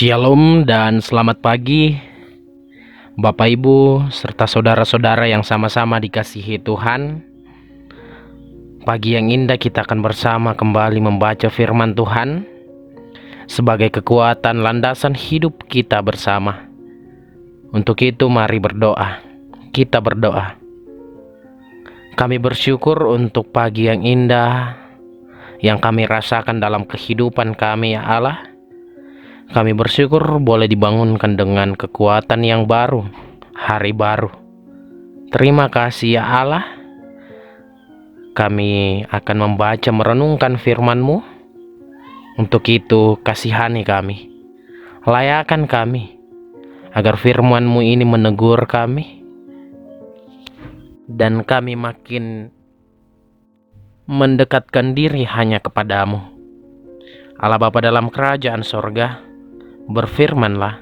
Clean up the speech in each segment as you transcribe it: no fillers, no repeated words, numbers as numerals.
Shalom dan selamat pagi Bapak Ibu serta saudara-saudara yang sama-sama dikasihi Tuhan. Pagi yang indah kita akan bersama kembali membaca firman Tuhan sebagai kekuatan landasan hidup kita bersama. Untuk itu mari berdoa. Kita berdoa. Kami bersyukur untuk pagi yang indah yang kami rasakan dalam kehidupan kami, ya Allah. Kami bersyukur boleh dibangunkan dengan kekuatan yang baru, hari baru. Terima kasih ya Allah. Kami akan membaca merenungkan firman-Mu. Untuk itu kasihani kami, layakan kami, agar firman-Mu ini menegur kami, dan kami makin mendekatkan diri hanya kepadamu. Allah Bapa dalam kerajaan sorga, berfirmanlah,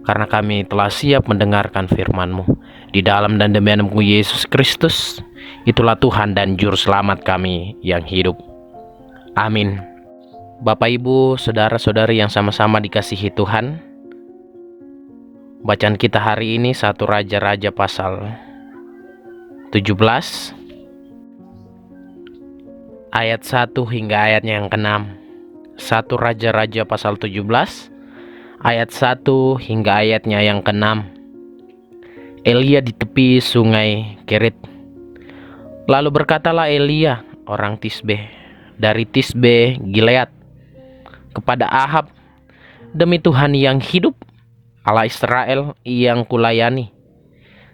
karena kami telah siap mendengarkan firman-Mu. Di dalam dan demi nama Yesus Kristus, itulah Tuhan dan Juru Selamat kami yang hidup. Amin. Bapak Ibu, saudara-saudari yang sama-sama dikasihi Tuhan, bacaan kita hari ini 1 Raja-Raja pasal 17 ayat 1 hingga ayatnya yang ke-6. 1 Raja-Raja pasal 17 ayat 1 hingga ayatnya yang ke-6. Elia di tepi sungai Kerit. Lalu berkatalah Elia orang Tisbe dari Tisbe Gilead kepada Ahab, demi Tuhan yang hidup, Allah Israel yang kulayani,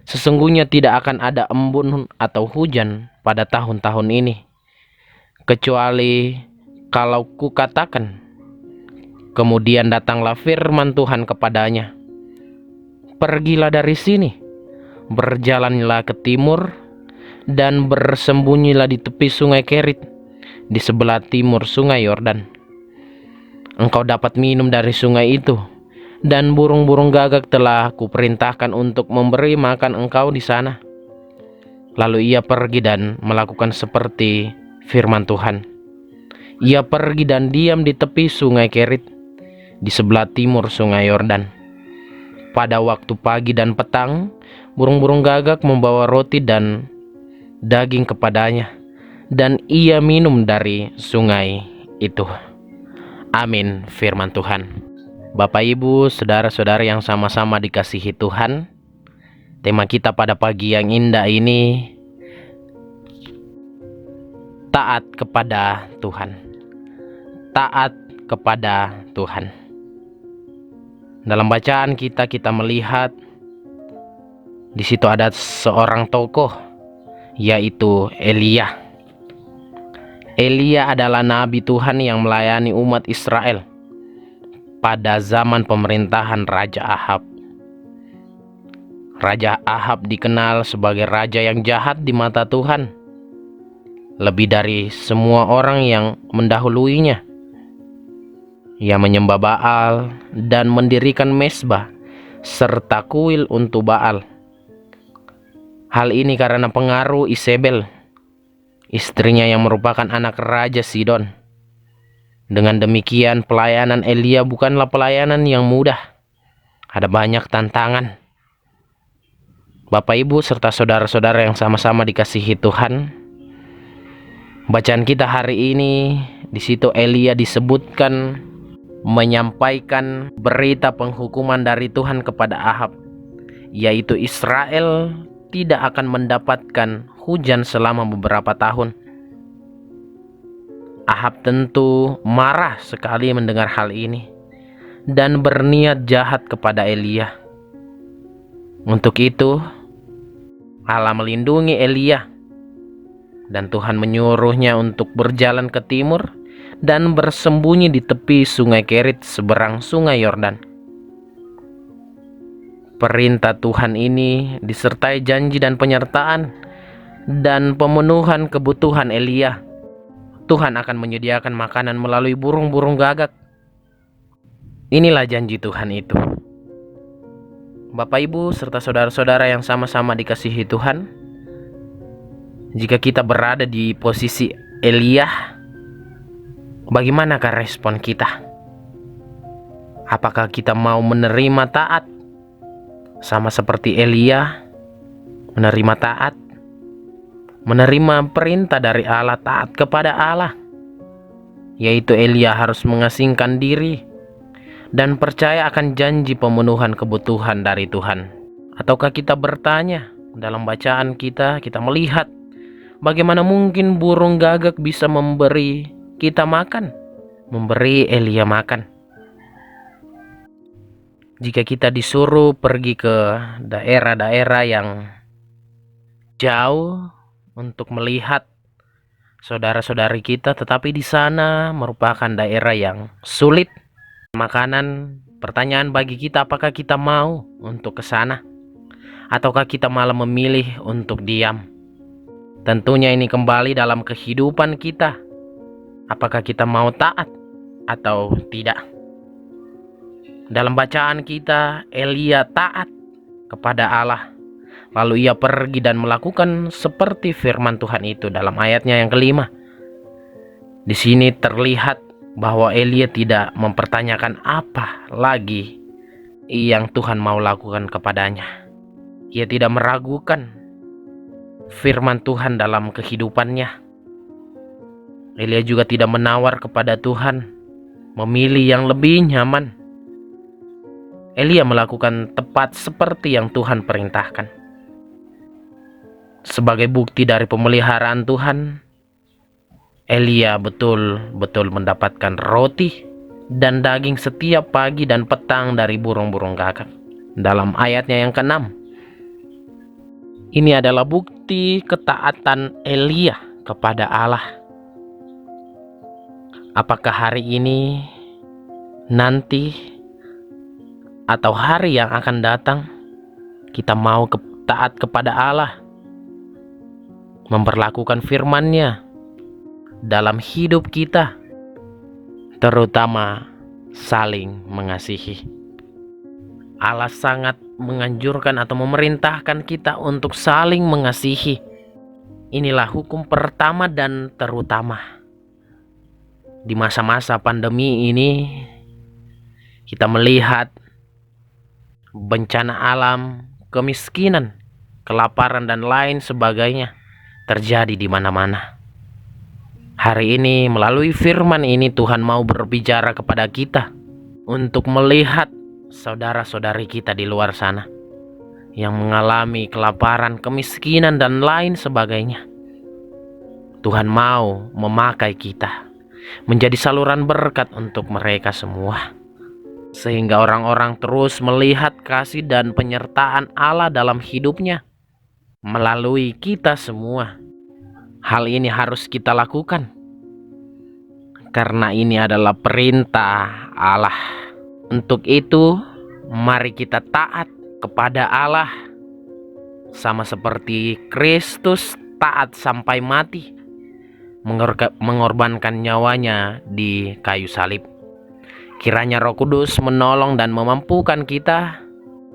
sesungguhnya tidak akan ada embun atau hujan pada tahun-tahun ini, kecuali kalau kukatakan. Kemudian datanglah firman Tuhan kepadanya, pergilah dari sini, berjalanlah ke timur, dan bersembunyilah di tepi sungai Kerit, di sebelah timur sungai Yordan. Engkau dapat minum dari sungai itu, dan burung-burung gagak telah kuperintahkan untuk memberi makan engkau di sana. Lalu ia pergi dan melakukan seperti firman Tuhan. Ia pergi dan diam di tepi sungai Kerit, di sebelah timur sungai Yordan. Pada waktu pagi dan petang, burung-burung gagak membawa roti dan daging kepadanya, dan ia minum dari sungai itu. Amin, firman Tuhan. Bapak Ibu, saudara-saudara yang sama-sama dikasihi Tuhan, tema kita pada pagi yang indah ini, taat kepada Tuhan. Taat kepada Tuhan. Dalam bacaan kita melihat di situ ada seorang tokoh, yaitu Elia. Elia adalah nabi Tuhan yang melayani umat Israel pada zaman pemerintahan Raja Ahab. Raja Ahab dikenal sebagai raja yang jahat di mata Tuhan, lebih dari semua orang yang mendahuluinya. Ia menyembah Baal dan mendirikan mezbah serta kuil untuk Baal. Hal ini karena pengaruh Isabel, istrinya yang merupakan anak Raja Sidon. Dengan demikian, pelayanan Elia bukanlah pelayanan yang mudah. Ada banyak tantangan. Bapak Ibu serta saudara-saudara yang sama-sama dikasihi Tuhan, bacaan kita hari ini, di situ Elia disebutkan menyampaikan berita penghukuman dari Tuhan kepada Ahab, yaitu Israel tidak akan mendapatkan hujan selama beberapa tahun. Ahab tentu marah sekali mendengar hal ini dan berniat jahat kepada Elia. Untuk itu Allah melindungi Elia, dan Tuhan menyuruhnya untuk berjalan ke timur dan bersembunyi di tepi sungai Kerit seberang sungai Yordan. Perintah Tuhan ini disertai janji dan penyertaan dan pemenuhan kebutuhan Elia. Tuhan akan menyediakan makanan melalui burung-burung gagak. Inilah janji Tuhan itu. Bapak Ibu serta saudara-saudara yang sama-sama dikasihi Tuhan, jika kita berada di posisi Elia, bagaimanakah respon kita? Apakah kita mau menerima taat sama seperti Elia menerima taat, menerima perintah dari Allah, taat kepada Allah, yaitu Elia harus mengasingkan diri dan percaya akan janji pemenuhan kebutuhan dari Tuhan? Ataukah kita bertanya, dalam bacaan kita melihat bagaimana mungkin burung gagak bisa memberi kita makan, memberi Elia makan? Jika kita disuruh pergi ke daerah-daerah yang jauh untuk melihat saudara-saudari kita, tetapi di sana merupakan daerah yang sulit makanan, pertanyaan bagi kita, apakah kita mau untuk ke sana ataukah kita malah memilih untuk diam? Tentunya ini kembali dalam kehidupan kita. Apakah kita mau taat atau tidak? Dalam bacaan kita, Elia taat kepada Allah. Lalu ia pergi dan melakukan seperti firman Tuhan itu dalam ayatnya yang kelima. Di sini terlihat bahwa Elia tidak mempertanyakan apa lagi yang Tuhan mau lakukan kepadanya. Ia tidak meragukan firman Tuhan dalam kehidupannya. Elia juga tidak menawar kepada Tuhan memilih yang lebih nyaman. Elia melakukan tepat seperti yang Tuhan perintahkan. Sebagai bukti dari pemeliharaan Tuhan, Elia betul-betul mendapatkan roti dan daging setiap pagi dan petang dari burung-burung gagak. Dalam ayatnya yang ke-6, ini adalah bukti ketaatan Elia kepada Allah. Apakah hari ini, nanti, atau hari yang akan datang, kita mau taat kepada Allah, memperlakukan firman-Nya dalam hidup kita, terutama saling mengasihi? Allah sangat menganjurkan atau memerintahkan kita untuk saling mengasihi. Inilah hukum pertama dan terutama. Di masa-masa pandemi ini, kita melihat bencana alam, kemiskinan, kelaparan, dan lain sebagainya terjadi di mana-mana. Hari ini melalui firman ini Tuhan mau berbicara kepada kita untuk melihat saudara-saudari kita di luar sana yang mengalami kelaparan, kemiskinan, dan lain sebagainya. Tuhan mau memakai kita menjadi saluran berkat untuk mereka semua, sehingga orang-orang terus melihat kasih dan penyertaan Allah dalam hidupnya melalui kita semua. Hal ini harus kita lakukan karena ini adalah perintah Allah. Untuk itu, mari kita taat kepada Allah sama seperti Kristus taat sampai mati, mengorbankan nyawanya di kayu salib. Kiranya Roh Kudus menolong dan memampukan kita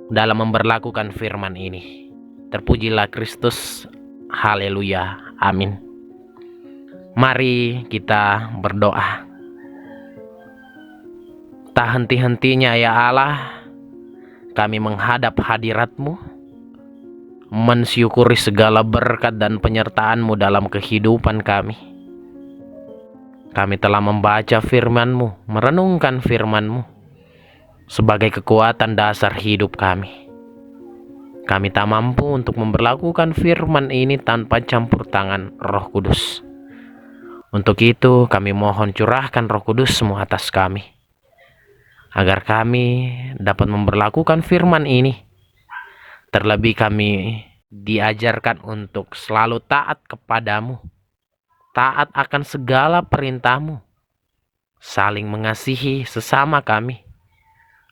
dalam memberlakukan firman ini. Terpujilah Kristus. Haleluya. Amin. Mari kita berdoa. Tak henti-hentinya ya Allah, kami menghadap hadirat-Mu, mensyukuri segala berkat dan penyertaan-Mu dalam kehidupan kami. Kami telah membaca firman-Mu, merenungkan firman-Mu sebagai kekuatan dasar hidup kami. Kami tak mampu untuk memberlakukan firman ini tanpa campur tangan Roh Kudus. Untuk itu kami mohon curahkan Roh Kudus-Mu atas kami, agar kami dapat memberlakukan firman ini. Terlebih kami diajarkan untuk selalu taat kepadamu, taat akan segala perintahmu, saling mengasihi sesama kami,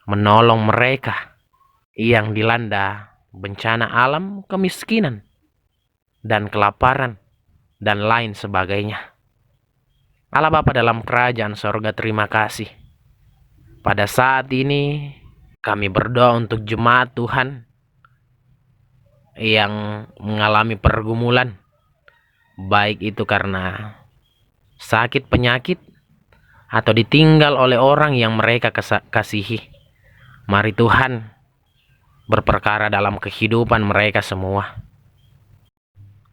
menolong mereka yang dilanda bencana alam, kemiskinan, dan kelaparan, dan lain sebagainya. Allah Bapa dalam kerajaan sorga, terima kasih. Pada saat ini kami berdoa untuk jemaat Tuhan yang mengalami pergumulan, baik itu karena sakit, penyakit, atau ditinggal oleh orang yang mereka kasihi. Mari Tuhan berperkara dalam kehidupan mereka semua.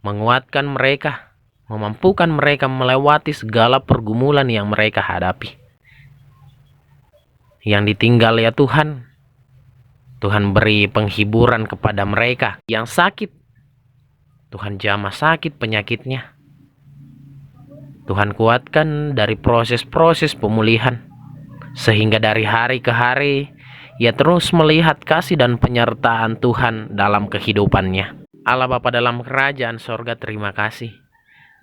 Menguatkan mereka, memampukan mereka melewati segala pergumulan yang mereka hadapi. Yang ditinggal ya Tuhan, Tuhan beri penghiburan kepada mereka yang sakit. Tuhan jamah sakit penyakitnya. Tuhan kuatkan dari proses-proses pemulihan. Sehingga dari hari ke hari, ia terus melihat kasih dan penyertaan Tuhan dalam kehidupannya. Allah Bapa dalam kerajaan sorga, terima kasih.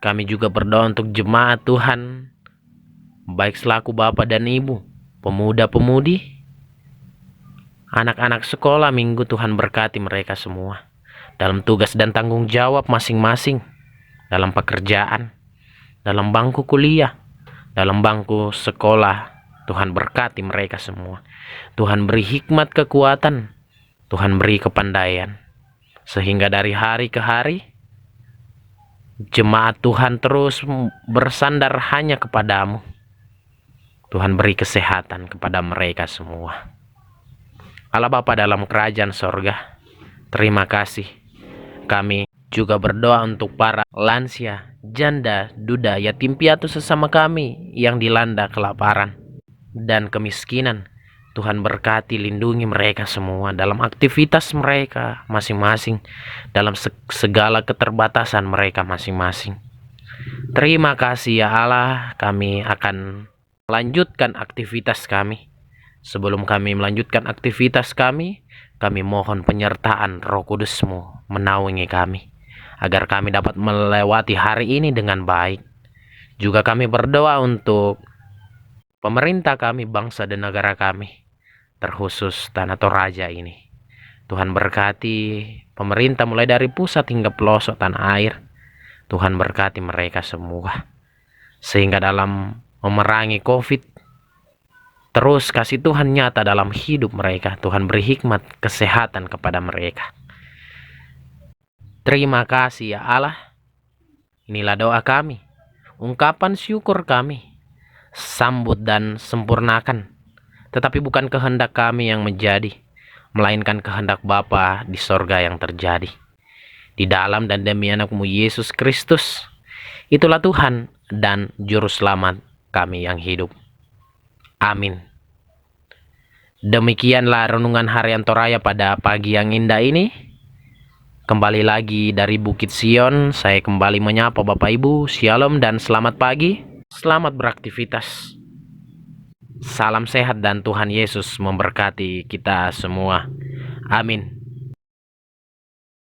Kami juga berdoa untuk jemaat Tuhan, baik selaku Bapak dan Ibu, pemuda-pemudi, anak-anak sekolah minggu. Tuhan berkati mereka semua dalam tugas dan tanggung jawab masing-masing, dalam pekerjaan, dalam bangku kuliah, dalam bangku sekolah. Tuhan berkati mereka semua. Tuhan beri hikmat kekuatan, Tuhan beri kepandaian, sehingga dari hari ke hari jemaat Tuhan terus bersandar hanya kepadamu. Tuhan beri kesehatan kepada mereka semua. Allah Bapa dalam kerajaan sorga, terima kasih. Kami juga berdoa untuk para lansia, janda, duda, yatim piatu sesama kami yang dilanda kelaparan dan kemiskinan. Tuhan berkati, lindungi mereka semua dalam aktivitas mereka masing-masing, dalam segala keterbatasan mereka masing-masing. Terima kasih ya Allah. Kami akan melanjutkan aktivitas kami. Sebelum kami melanjutkan aktivitas kami mohon penyertaan Roh Kudus-Mu menaungi kami, agar kami dapat melewati hari ini dengan baik. Juga kami berdoa untuk pemerintah kami, bangsa dan negara kami, terkhusus Tanah Toraja ini. Tuhan berkati pemerintah mulai dari pusat hingga pelosok tanah air. Tuhan berkati mereka semua, sehingga dalam memerangi COVID, terus kasih Tuhan nyata dalam hidup mereka. Tuhan beri hikmat kesehatan kepada mereka. Terima kasih ya Allah. Inilah doa kami, ungkapan syukur kami. Sambut dan sempurnakan. Tetapi bukan kehendak kami yang menjadi, melainkan kehendak Bapa di sorga yang terjadi. Di dalam dan demi anak-Mu Yesus Kristus. Itulah Tuhan dan Juru Selamat kami yang hidup. Amin. Demikianlah renungan harian Toraya pada pagi yang indah ini. Kembali lagi dari Bukit Sion, saya kembali menyapa Bapak Ibu. Shalom dan selamat pagi. Selamat beraktivitas. Salam sehat dan Tuhan Yesus memberkati kita semua. Amin.